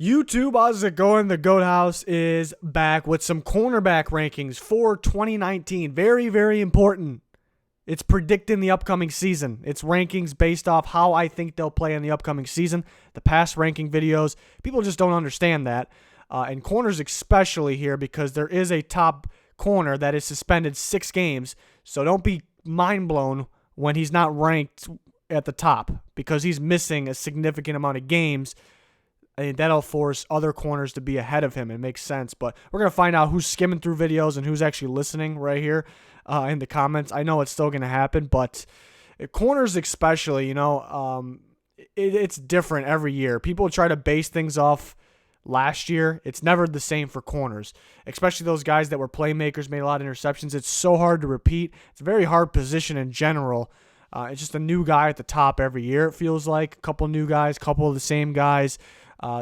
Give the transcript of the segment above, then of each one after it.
YouTube, how's it going? The Goat House is back with some cornerback rankings for 2019. Very, very important. It's predicting the upcoming season. It's rankings based off how I think they'll play in the upcoming season. The past ranking videos, people just don't understand that. And corners especially here, because there is a top corner that is suspended 6 games. So don't be mind blown when he's not ranked at the top, because he's missing a significant amount of games. And that'll force other corners to be ahead of him. It makes sense. But we're going to find out who's skimming through videos and who's actually listening right here in the comments. I know it's still going to happen, but corners especially, it's different every year. People try to base things off last year. It's never the same for corners, especially those guys that were playmakers, made a lot of interceptions. It's so hard to repeat. It's a very hard position in general. It's just a new guy at the top every year, it feels like. A couple new guys, a couple of the same guys.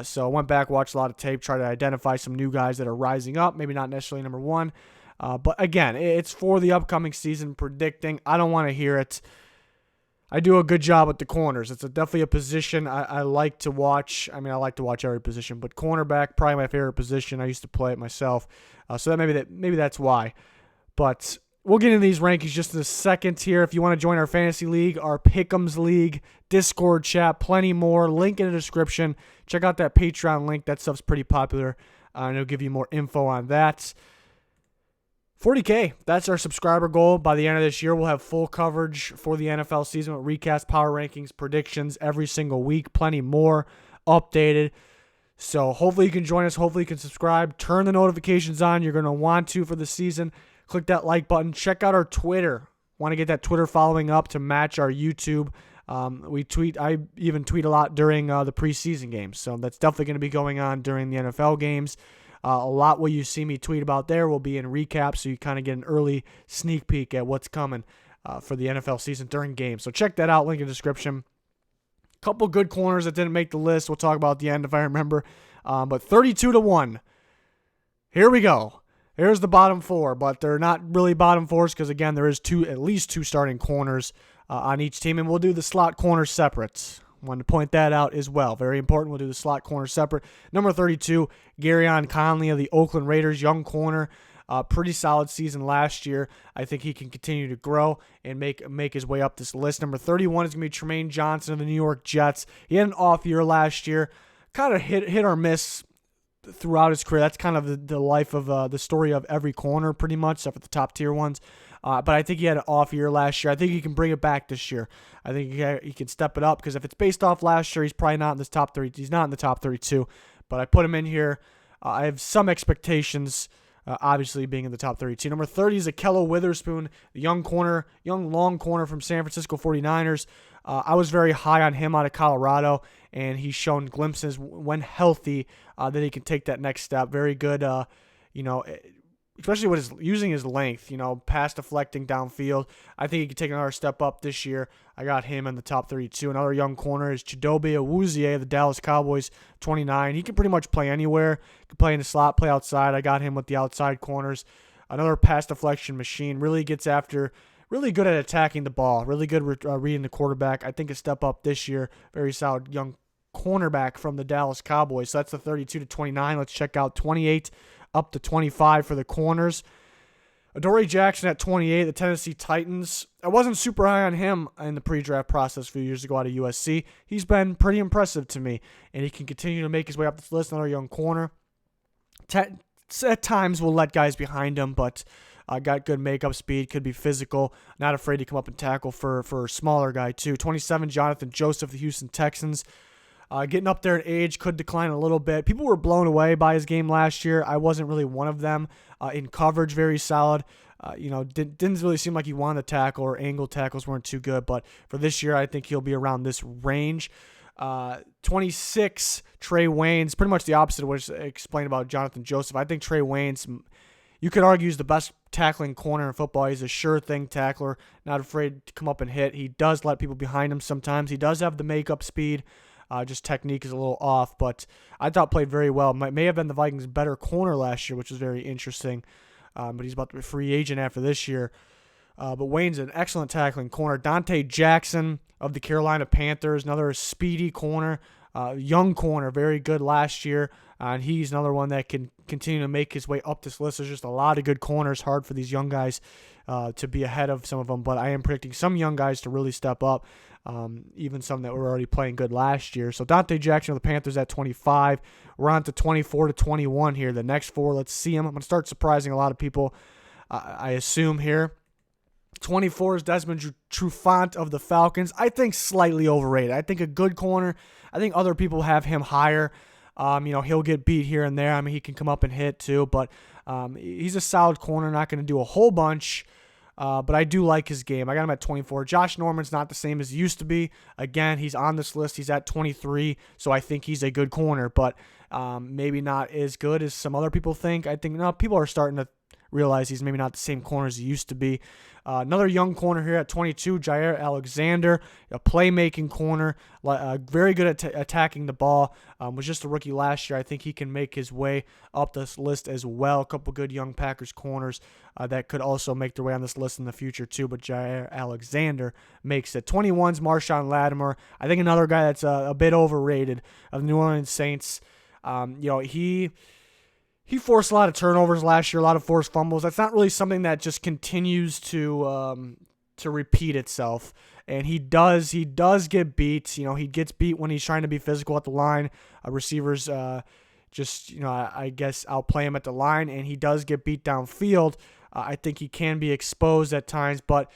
So I went back, watched a lot of tape, tried to identify some new guys that are rising up, maybe not necessarily number one. But again, it's for the upcoming season predicting. I don't want to hear it. I do a good job with the corners. It's definitely a position I like to watch. I mean, I like to watch every position, but cornerback, probably my favorite position. I used to play it myself. So that maybe that's why. But we'll get into these rankings just in a second here. If you want to join our fantasy league, our Pick'ems league, Discord chat, plenty more. Link in the description. Check out that Patreon link. That stuff's pretty popular. And it'll give you more info on that. 40K, that's our subscriber goal. By the end of this year, we'll have full coverage for the NFL season with recast, power rankings, predictions every single week. Plenty more updated. So hopefully you can join us. Hopefully you can subscribe. Turn the notifications on. You're going to want to for the season. Click that like button. Check out our Twitter. Want to get that Twitter following up to match our YouTube. I even tweet a lot during the preseason games. So that's definitely going to be going on during the NFL games. A lot what you see me tweet about there will be in recap, so you kind of get an early sneak peek at what's coming for the NFL season during games. So check that out, link in the description. Couple good corners that didn't make the list. We'll talk about at the end if I remember. But 32-1. Here we go. Here's the bottom 4, but they're not really bottom 4s because, again, there is at least two starting corners on each team, and we'll do the slot corners separate. Want to point that out as well. Very important. We'll do the slot corner separate. Number 32, GAREON CONLEY of the Oakland Raiders, young corner. Pretty solid season last year. I think he can continue to grow and make his way up this list. Number 31 is going to be Trumaine Johnson of the New York Jets. He had an off year last year. Kind of hit or miss throughout his career. That's kind of the life of the story of every corner, pretty much, except for the top tier ones. But I think he had an off year last year. I think he can bring it back this year. I think he can step it up, because if it's based off last year, he's probably not in this top 30. He's not in the top 32. But I put him in here. I have some expectations, obviously being in the top 32. Number 30 is Ahkello Witherspoon, the young long corner from San Francisco 49ers. I was very high on him out of Colorado, and he's shown glimpses when healthy that he can take that next step. Very good, especially with using his length, pass deflecting downfield. I think he can take another step up this year. I got him in the top 32. Another young corner is Chidobe Awuzie of the Dallas Cowboys, 29. He can pretty much play anywhere. He can play in the slot, play outside. I got him with the outside corners. Another pass deflection machine. Really gets after, really good at attacking the ball. Really good reading the quarterback. I think a step up this year. Very solid young cornerback from the Dallas Cowboys. So that's the 32-29. Let's check out 28 up to 25 for the corners. ADOREE Jackson at 28, the Tennessee Titans. I wasn't super high on him in the pre-draft process a few years ago out of USC. He's been pretty impressive to me, and he can continue to make his way up this list. Another young corner. At times will let guys behind him, but got good makeup speed, could be physical, not afraid to come up and tackle for a smaller guy too. 27, Jonathan Joseph, the Houston Texans. Getting up there in age, could decline a little bit. People were blown away by his game last year. I wasn't really one of them. In coverage, very solid. Didn't really seem like he wanted to tackle, or angle tackles weren't too good. But for this year, I think he'll be around this range. 26, Trey Waynes. Pretty much the opposite of what I explained about Jonathan Joseph. I think Trey Waynes, you could argue, is the best tackling corner in football. He's a sure thing tackler, not afraid to come up and hit. He does let people behind him sometimes. He does have the makeup speed. Just technique is a little off, but I thought played very well. May have been the Vikings' better corner last year, which was very interesting. But he's about to be a free agent after this year. But Wayne's an excellent tackling corner. Dante Jackson of the Carolina Panthers, another speedy corner. young corner, very good last year. And he's another one that can continue to make his way up this list. There's just a lot of good corners. Hard for these young guys to be ahead of some of them. But I am predicting some young guys to really step up, even some that were already playing good last year. So Dante Jackson of the Panthers at 25. We're on to 24 to 21 here. The next four, let's see them. I'm going to start surprising a lot of people, I assume, here. 24 is Desmond TRUFANT of the Falcons. I think slightly overrated. I think a good corner. I think other people have him higher. He'll get beat here and there. I mean, he can come up and hit too, but he's a solid corner. Not going to do a whole bunch, but I do like his game. I got him at 24. Josh Norman's not the same as he used to be. Again, he's on this list. He's at 23, so I think he's a good corner, but maybe not as good as some other people think. I think people are starting to realize he's maybe not the same corner as he used to be. Another young corner here at 22, Jair Alexander, a playmaking corner, very good at attacking the ball. Was just a rookie last year. I think he can make his way up this list as well. A couple good young Packers corners that could also make their way on this list in the future too, but Jair Alexander makes it. 21's Marshawn Lattimore. I think another guy that's a bit overrated of the New Orleans Saints. He forced a lot of turnovers last year, a lot of forced fumbles. That's not really something that just continues to repeat itself. And he does get beat. He gets beat when he's trying to be physical at the line. Receivers I guess outplay him at the line, and he does get beat downfield. I think he can be exposed at times, but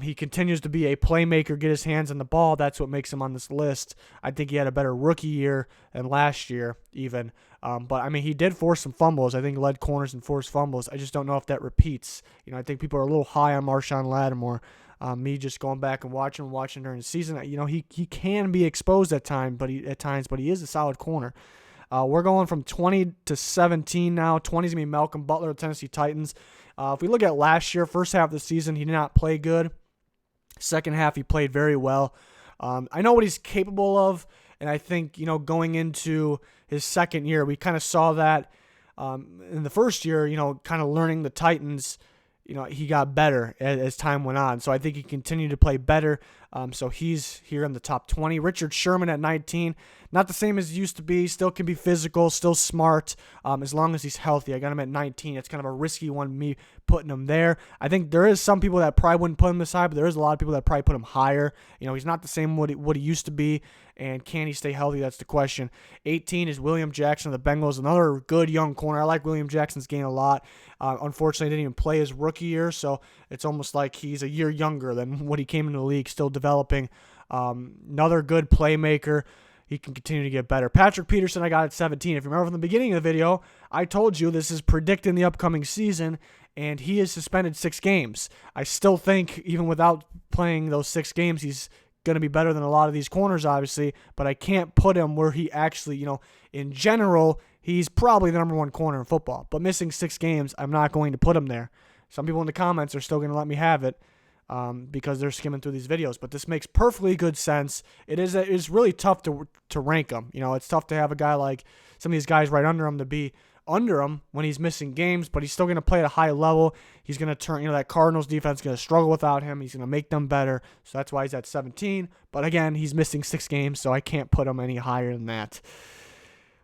he continues to be a playmaker, get his hands on the ball. That's what makes him on this list. I think he had a better rookie year than last year even. But, I mean, he did force some fumbles. I think he led corners and forced fumbles. I just don't know if that repeats. I think people are a little high on Marshawn Lattimore. Me just going back and watching during the season, he can be exposed at times, but he is a solid corner. We're going from 20 to 17 now. 20 is going to be Malcolm Butler of the Tennessee Titans. If we look at last year, first half of the season, he did not play good. Second half, he played very well. I know what he's capable of, and I think, going into his second year, we kind of saw that in the first year, kind of learning the Titans, he got better as time went on. So I think he continued to play better. So he's here in the top 20. Richard Sherman at 19. Not the same as he used to be. Still can be physical, still smart, as long as he's healthy. I got him at 19. It's kind of a risky one, me putting him there. I think there is some people that probably wouldn't put him this high, but there is a lot of people that probably put him higher. He's not the same what he used to be, and can he stay healthy? That's the question. 18 is William Jackson of the Bengals, another good young corner. I like William Jackson's game a lot. Unfortunately, didn't even play his rookie year, so it's almost like he's a year younger than what he came into the league, still developing. Another good playmaker. He can continue to get better. Patrick Peterson, I got at 17. If you remember from the beginning of the video, I told you this is predicting the upcoming season, and he is suspended 6 games. I still think, even without playing those 6 games, he's going to be better than a lot of these corners, obviously, but I can't put him where he actually, in general, he's probably the number 1 corner in football. But missing 6 games, I'm not going to put him there. Some people in the comments are still going to let me have it. Because they're skimming through these videos, but this makes perfectly good sense. It's really tough to rank him. It's tough to have a guy like some of these guys right under him to be under him when he's missing games, but he's still going to play at a high level. He's going to turn, that Cardinals defense is going to struggle without him. He's going to make them better, so that's why he's at 17. But again, he's missing 6 games, so I can't put him any higher than that.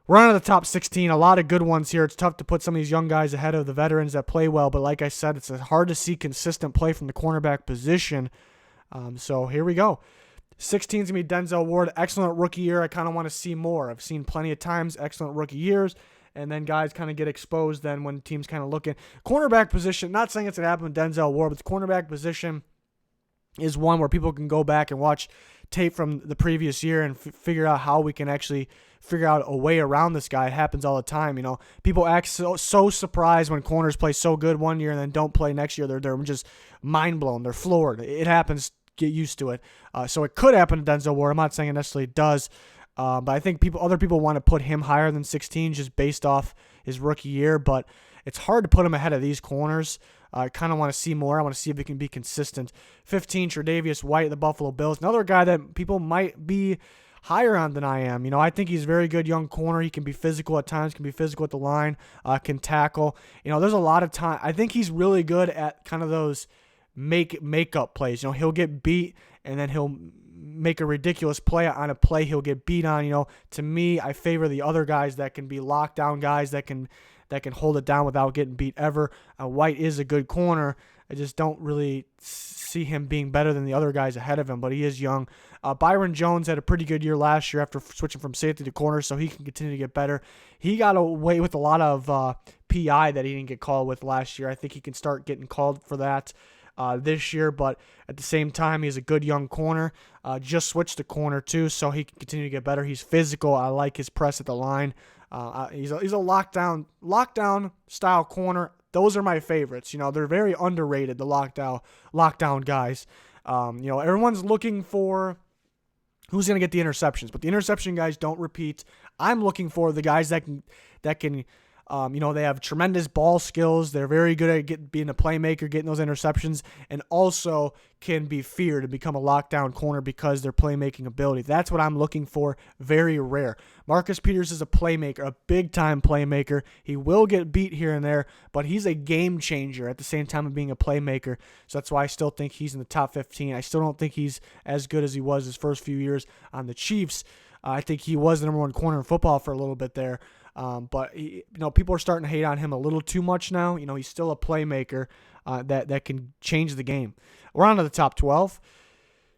We're on to the top 16. A lot of good ones here. It's tough to put some of these young guys ahead of the veterans that play well, but like I said, it's hard to see consistent play from the cornerback position. So here we go. 16 is going to be Denzel Ward. Excellent rookie year. I kind of want to see more. I've seen plenty of times excellent rookie years, and then guys kind of get exposed then when teams kind of looking. Cornerback position, not saying it's going to happen with Denzel Ward, but the cornerback position is one where people can go back and watch tape from the previous year and figure out how we can actually figure out a way around this guy. It happens all the time. People act so surprised when corners play so good one year and then don't play next year. They're just mind blown. They're floored. It happens. Get used to it. So it could happen to Denzel Ward. I'm not saying it necessarily does, but I think other people want to put him higher than 16 just based off his rookie year. But it's hard to put him ahead of these corners. I kind of want to see more. I want to see if he can be consistent. 15, Tre'Davious White, the Buffalo Bills. Another guy that people might be higher on than I am. I think he's a very good young corner. He can be physical at times, can be physical at the line, can tackle. There's a lot of time. I think he's really good at kind of those makeup plays. He'll get beat and then he'll make a ridiculous play on a play he'll get beat on. To me, I favor the other guys that can be lockdown guys that can hold it down without getting beat ever. White is a good corner. I just don't really see him being better than the other guys ahead of him, but he is young. Byron Jones had a pretty good year last year after switching from safety to corner, so he can continue to get better. He got away with a lot of PI that he didn't get called with last year. I think he can start getting called for that this year, but at the same time, he's a good young corner. Just switched to corner too, so he can continue to get better. He's physical. I like his press at the line. He's a lockdown style corner. Those are my favorites. They're very underrated, the lockdown guys. Everyone's looking for who's going to get the interceptions, but the interception guys don't repeat. I'm looking for the guys that can they have tremendous ball skills. They're very good at being a playmaker, getting those interceptions, and also can be feared and become a lockdown corner because their playmaking ability. That's what I'm looking for. Very rare. Marcus Peters is a playmaker, a big-time playmaker. He will get beat here and there, but he's a game changer at the same time of being a playmaker. So that's why I still think he's in the top 15. I still don't think he's as good as he was his first few years on the Chiefs. I think he was the number one corner in football for a little bit there. But people are starting to hate on him a little too much now. He's still a playmaker that can change the game. We're on to the top 12.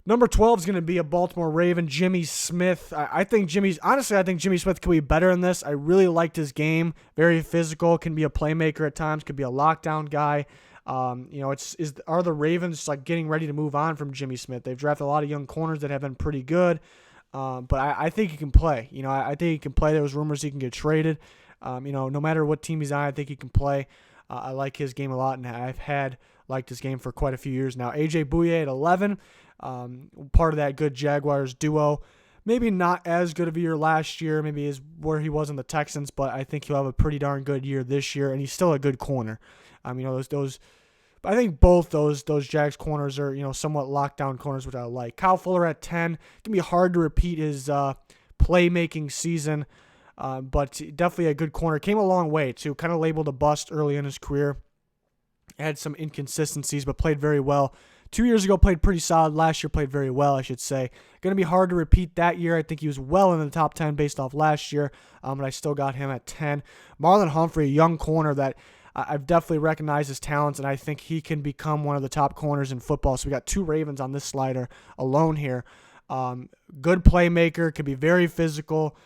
Number 12 is going to be a Baltimore Raven, Jimmy Smith. I think Jimmy Smith could be better in this. I really liked his game. Very physical, can be a playmaker at times, could be a lockdown guy. Are the Ravens like getting ready to move on from Jimmy Smith? They've drafted a lot of young corners that have been pretty good. But I think he can play. I think he can play. There was rumors he can get traded. No matter what team he's on, I think he can play. I like his game a lot, and I've liked his game for quite a few years now. AJ Bouye at 11, part of that good Jaguars duo. Maybe not as good of a year last year, maybe is where he was in the Texans, but I think he'll have a pretty darn good year this year, and he's still a good corner. I think both those Jags corners are, somewhat lockdown corners, which I like. Kyle Fuller at 10. It can be hard to repeat his playmaking season, but definitely a good corner. Came a long way, too. Kind of labeled a bust early in his career. Had some inconsistencies, but played very well. 2 years ago, played pretty solid. Last year, played very well, I should say. Going to be hard to repeat that year. I think he was well in the top 10 based off last year, but I still got him at 10. Marlon Humphrey, a young corner that I've definitely recognized his talents, and I think he can become one of the top corners in football. So we got two Ravens on this slider alone here. Good playmaker, can be very physical,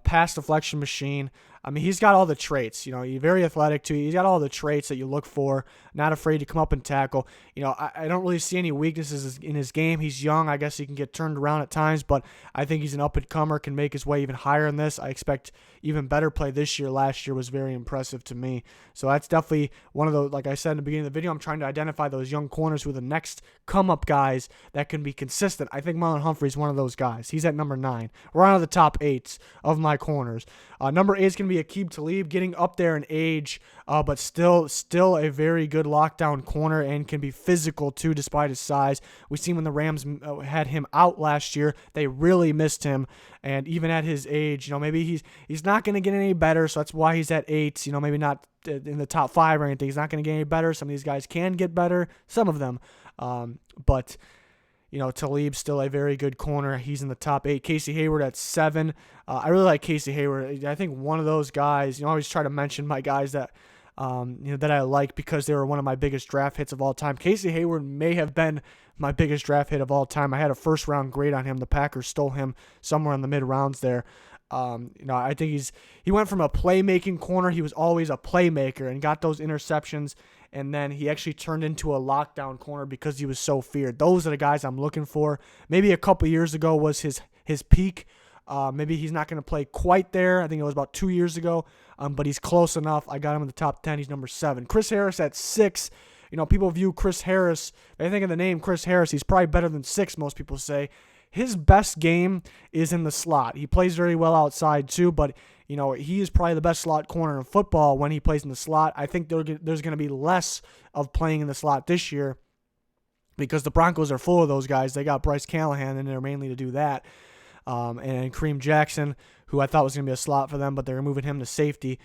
pass deflection machine. He's got all the traits. He's very athletic too. He's got all the traits that you look for. Not afraid to come up and tackle. I don't really see any weaknesses in his game. He's young. I guess he can get turned around at times, but I think he's an up-and-comer, can make his way even higher in this. I expect even better play this year. Last year was very impressive to me. So that's definitely one of those, like I said in the beginning of the video, I'm trying to identify those young corners who are the next come-up guys that can be consistent. I think Marlon Humphrey's one of those guys. He's at number 9. We're on to the top 8 of my corners. Number 8 is going to be AQIB TALIB, getting up there in age, but still a very good lockdown corner and can be physical too despite his size. We seen when the Rams had him out last year, they really missed him, and even at his age, maybe he's not going to get any better, so that's why he's at 8, maybe not in the top 5 or anything. He's not going to get any better. Some of these guys can get better, some of them, but Talib's still a very good corner. He's in the top 8. Casey Hayward at 7. I really like Casey Hayward. I think one of those guys, I always try to mention my guys that that I like because they were one of my biggest draft hits of all time. Casey Hayward may have been my biggest draft hit of all time. I had a first-round grade on him. The Packers stole him somewhere in the mid-rounds there. I think he went from a playmaking corner. He was always a playmaker and got those interceptions, and then he actually turned into a lockdown corner because he was so feared. Those are the guys I'm looking for. Maybe a couple years ago was his peak. Maybe he's not going to play quite there. I think it was about 2 years ago, but he's close enough. I got him in the top 10. He's number 7. Chris Harris at 6. People view Chris Harris. They think of the name Chris Harris. He's probably better than 6, most people say. His best game is in the slot. He plays very well outside too, but he is probably the best slot corner in football when he plays in the slot. I think there's going to be less of playing in the slot this year because the Broncos are full of those guys. They got Bryce Callahan in there mainly to do that. And Kareem Jackson, who I thought was going to be a slot for them, but they're moving him to safety.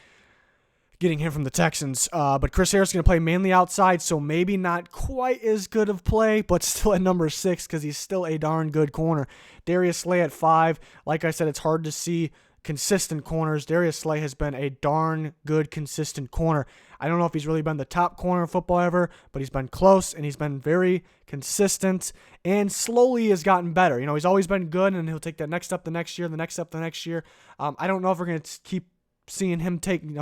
getting him from the Texans. But Chris Harris is going to play mainly outside, so maybe not quite as good of play, but still at number 6 because he's still a darn good corner. Darius Slay at 5. Like I said, it's hard to see consistent corners. Darius Slay has been a darn good, consistent corner. I don't know if he's really been the top corner in football ever, but he's been close, and he's been very consistent, and slowly has gotten better. He's always been good, and he'll take that next step the next year, the next step the next year. I don't know if we're going to keep seeing him taking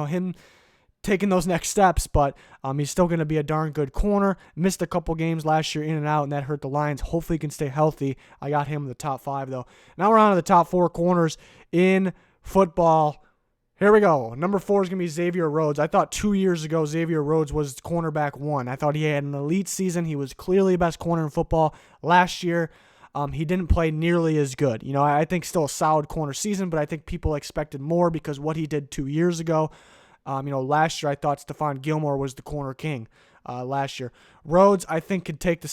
those next steps, but he's still going to be a darn good corner. Missed a couple games last year in and out, and that hurt the Lions. Hopefully he can stay healthy. I got him in the top 5, though. Now we're on to the top 4 corners in football. Here we go. Number 4 is going to be Xavier Rhodes. I thought 2 years ago Xavier Rhodes was cornerback 1. I thought he had an elite season. He was clearly the best corner in football. Last year, he didn't play nearly as good. I think still a solid corner season, but I think people expected more because what he did 2 years ago. Last year I thought Stephon Gilmore was the corner king last year. Rhodes, I think, could take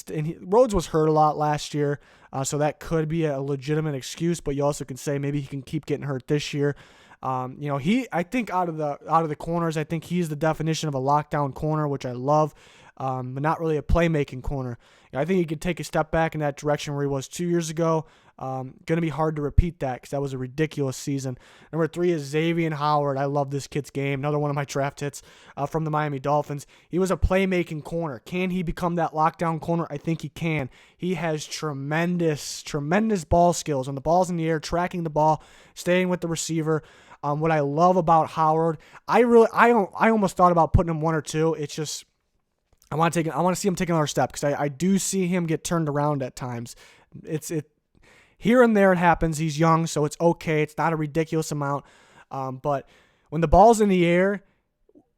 Rhodes was hurt a lot last year, so that could be a legitimate excuse, but you also can say maybe he can keep getting hurt this year. I think out of the corners, I think he's the definition of a lockdown corner, which I love, but not really a playmaking corner. I think he could take a step back in that direction where he was 2 years ago. Going to be hard to repeat that because that was a ridiculous season. Number 3 is Xavier Howard. I love this kid's game. Another one of my draft hits from the Miami Dolphins. He was a playmaking corner. Can he become that lockdown corner? I think he can. He has tremendous ball skills. When the ball's in the air, tracking the ball, staying with the receiver. What I love about Howard, I almost thought about putting him 1 or 2. It's just I want to see him take another step because I do see him get turned around at times. Here and there it happens. He's young, so it's okay. It's not a ridiculous amount. But when the ball's in the air,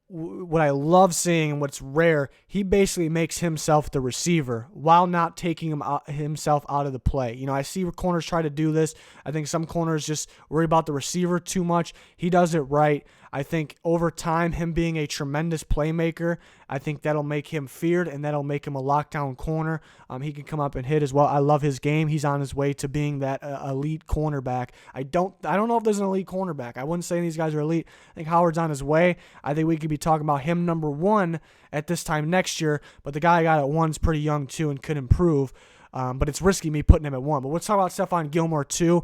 what I love seeing and what's rare, he basically makes himself the receiver while not taking himself out of the play. I see corners try to do this. I think some corners just worry about the receiver too much. He does it right. I think over time, him being a tremendous playmaker, I think that'll make him feared and that'll make him a lockdown corner. He can come up and hit as well. I love his game. He's on his way to being that elite cornerback. I don't know if there's an elite cornerback. I wouldn't say these guys are elite. I think Howard's on his way. I think we could be talking about him number 1 at this time next year, but the guy I got at 1's pretty young too and could improve. But it's risky me putting him at 1. But let's talk about Stephon Gilmore too.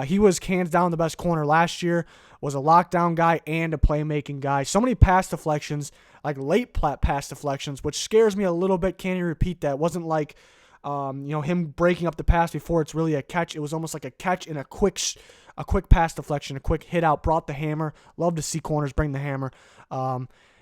He was hands down the best corner last year, was a lockdown guy and a playmaking guy. So many pass deflections, like late pass deflections, which scares me a little bit. Can you repeat that? It wasn't like him breaking up the pass before it's really a catch. It was almost like a catch and a quick pass deflection, a quick hit out, brought the hammer. Love to see corners bring the hammer.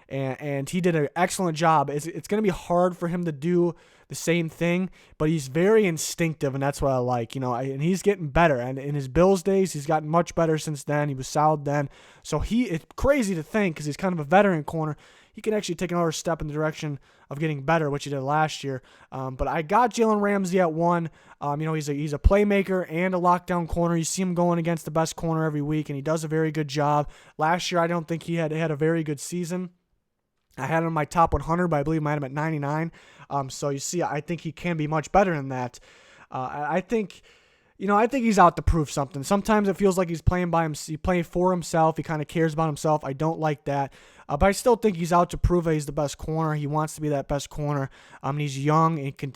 And he did an excellent job. It's going to be hard for him to do the same thing, but he's very instinctive, and that's what I like. And he's getting better. And in his Bills days, he's gotten much better since then. He was solid then. So it's crazy to think because he's kind of a veteran corner. He can actually take another step in the direction of getting better, which he did last year. But I got Jalen Ramsey at 1. He's a playmaker and a lockdown corner. You see him going against the best corner every week, and he does a very good job. Last year, I don't think he had a very good season. I had him in my top 100, but I believe I had him at 99. So you see, I think he can be much better than that. I think he's out to prove something. Sometimes it feels like he's playing for himself. He kind of cares about himself. I don't like that. But I still think he's out to prove that he's the best corner. He wants to be that best corner. He's young and can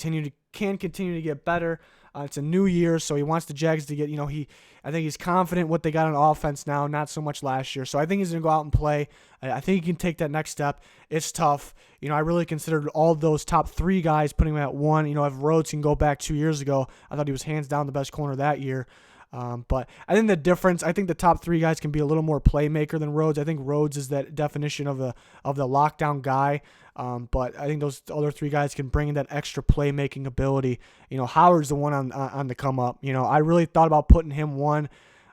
continue to get better. It's a new year, so he wants the Jags to get, I think he's confident what they got on offense now, not so much last year. So I think he's going to go out and play. I think he can take that next step. It's tough. I really considered all those top 3 guys, putting him at 1. If Rhodes can go back 2 years ago, I thought he was hands down the best corner that year. But I think the difference, I think the top 3 guys can be a little more playmaker than Rhodes. I think Rhodes is that definition of the lockdown guy. But I think those other 3 guys can bring in that extra playmaking ability. Howard's the one on the come up. I really thought about putting him 1,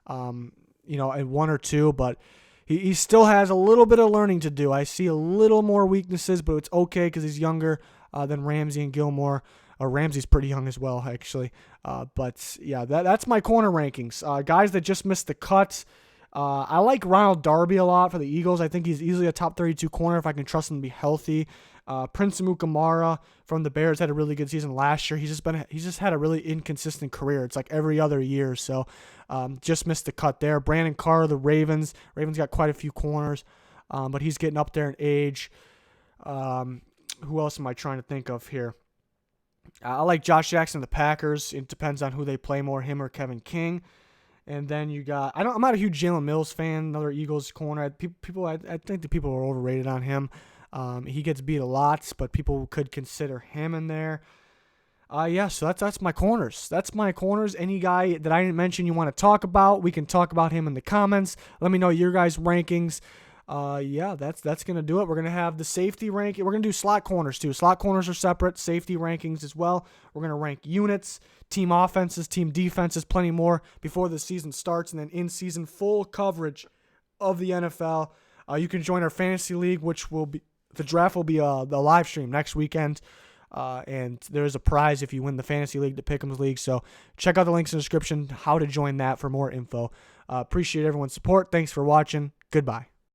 at 1 or 2, but he still has a little bit of learning to do. I see a little more weaknesses, but it's okay because he's younger than Ramsey and Gilmore. Ramsey's pretty young as well, actually. But yeah, that's my corner rankings. Guys that just missed the cut. I like Ronald Darby a lot for the Eagles. I think he's easily a top 32 corner if I can trust him to be healthy. Prince Amukamara from the Bears had a really good season last year. He's just had a really inconsistent career. It's like every other year. So just missed the cut there. Brandon Carr, the Ravens. Ravens got quite a few corners. but he's getting up there in age. Who else am I trying to think of here? I like Josh Jackson of the Packers. It depends on who they play more, him or Kevin King. And then you got I'm not a huge Jalen Mills fan, another Eagles corner. I think the people are overrated on him. He gets beat a lot, but people could consider him in there. So that's my corners. That's my corners. Any guy that I didn't mention you want to talk about, we can talk about him in the comments. Let me know your guys' rankings. That's going to do it. We're going to have the safety ranking. We're going to do slot corners too. Slot corners are separate, safety rankings as well. We're going to rank units, team offenses, team defenses, plenty more before the season starts, and then in-season full coverage of the NFL. You can join our fantasy league, which will be the draft will be the live stream next weekend. And there's a prize if you win the fantasy league, the Pick'ems League. So check out the links in the description how to join that for more info. Appreciate everyone's support. Thanks for watching. Goodbye.